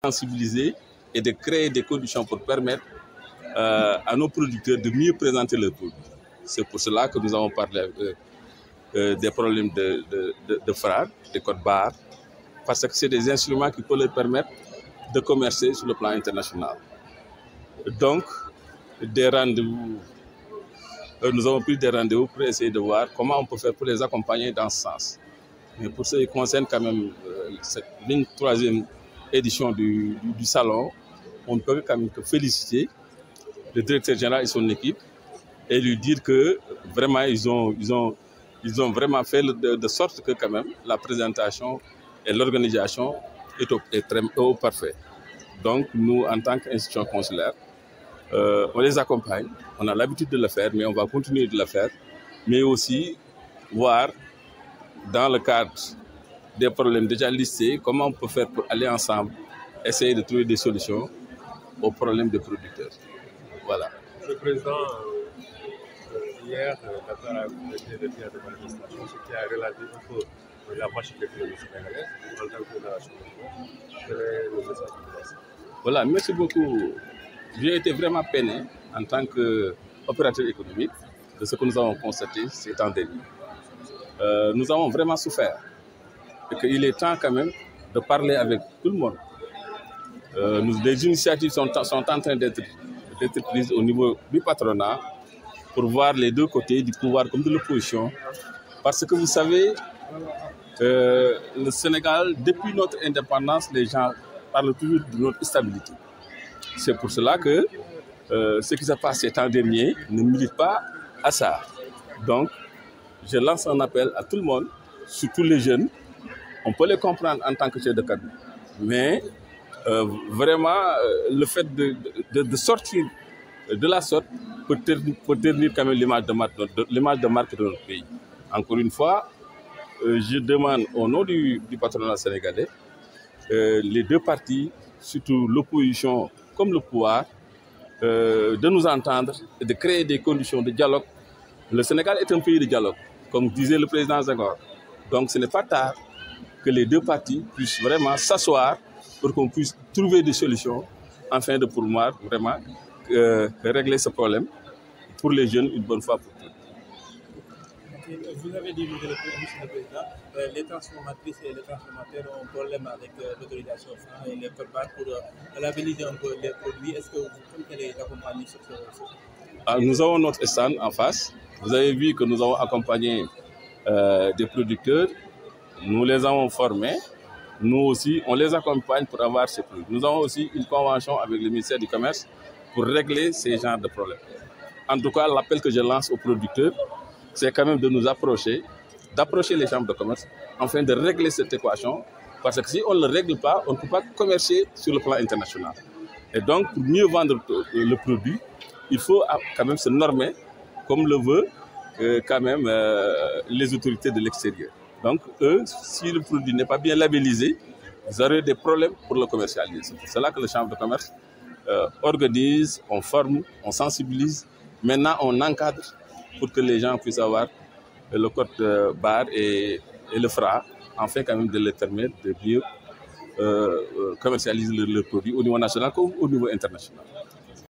sensibiliser et de créer des conditions pour permettre à nos producteurs de mieux présenter leurs produits. C'est pour cela que nous avons parlé des problèmes de fraude, des codes barres, parce que c'est des instruments qui peuvent leur permettre de commercer sur le plan international. Donc, des rendez-vous, nous avons pris des rendez-vous pour essayer de voir comment on peut faire pour les accompagner dans ce sens. Mais pour ce qui concerne quand même cette 23e édition du salon, on ne peut quand même que féliciter le directeur général et son équipe et lui dire que vraiment ils ont vraiment fait de sorte que quand même la présentation et l'organisation est très au parfait. Donc nous, en tant qu'institution consulaire, on les accompagne, on a l'habitude de le faire, mais on va continuer de le faire, mais aussi voir dans le cadre des problèmes déjà listés, comment on peut faire pour aller ensemble, essayer de trouver des solutions aux problèmes des producteurs. Voilà. Monsieur le Président, hier, Qatar a été le tiers de manifestation, ce qui a relaté un peu la marche de l'économie sénégalaise en tant que fédération. Quel est le message que vous laissez? Voilà, merci beaucoup. J'ai été vraiment peiné en tant qu'opérateur économique de ce que nous avons constaté ces temps derniers. Nous avons vraiment souffert et qu'il est temps quand même de parler avec tout le monde. Des initiatives sont en train d'être prises au niveau du patronat pour voir les deux côtés, du pouvoir comme de l'opposition. Parce que vous savez, le Sénégal, depuis notre indépendance, les gens parlent toujours de notre stabilité. C'est pour cela que ce qui s'est passé ces temps derniers ne milite pas à ça. Donc, je lance un appel à tout le monde, surtout les jeunes. On peut les comprendre en tant que chef de cabinet. Mais vraiment, le fait de sortir de la sorte peut ternir quand même l'image de marque de notre pays. Encore une fois, je demande au nom du patronat sénégalais, les deux partis, surtout l'opposition comme le pouvoir, de nous entendre et de créer des conditions de dialogue. Le Sénégal est un pays de dialogue, comme disait le président Senghor. Donc ce n'est pas tard que les deux partis puissent vraiment s'asseoir pour qu'on puisse trouver des solutions afin de pouvoir vraiment régler ce problème pour les jeunes une bonne fois pour toutes. Vous avez dit, Monsieur le Président, les transformatrices et les transformateurs ont un problème avec l'autorisation franc et les codes barres pour labelliser un peu les produits. Est-ce que vous pouvez les accompagner sur ce? Nous avons notre stand en face. Vous avez vu que nous avons accompagné des producteurs. Nous les avons formés. Nous aussi, on les accompagne pour avoir ces produits. Nous avons aussi une convention avec le ministère du Commerce pour régler ces genres de problèmes. En tout cas, l'appel que je lance aux producteurs, c'est quand même de nous approcher, d'approcher les chambres de commerce, afin de régler cette équation. Parce que si on ne le règle pas, on ne peut pas commercer sur le plan international. Et donc, pour mieux vendre le produit, il faut quand même se normer, comme le veut quand même les autorités de l'extérieur. Donc, eux, si le produit n'est pas bien labellisé, vous aurez des problèmes pour le commercialiser. C'est là que les chambres de commerce organisent, on forme, on sensibilise. Maintenant, on encadre pour que les gens puissent avoir le code barre et le FRA, afin quand même de les permettre de mieux commercialiser leurs produits au niveau national comme au niveau international.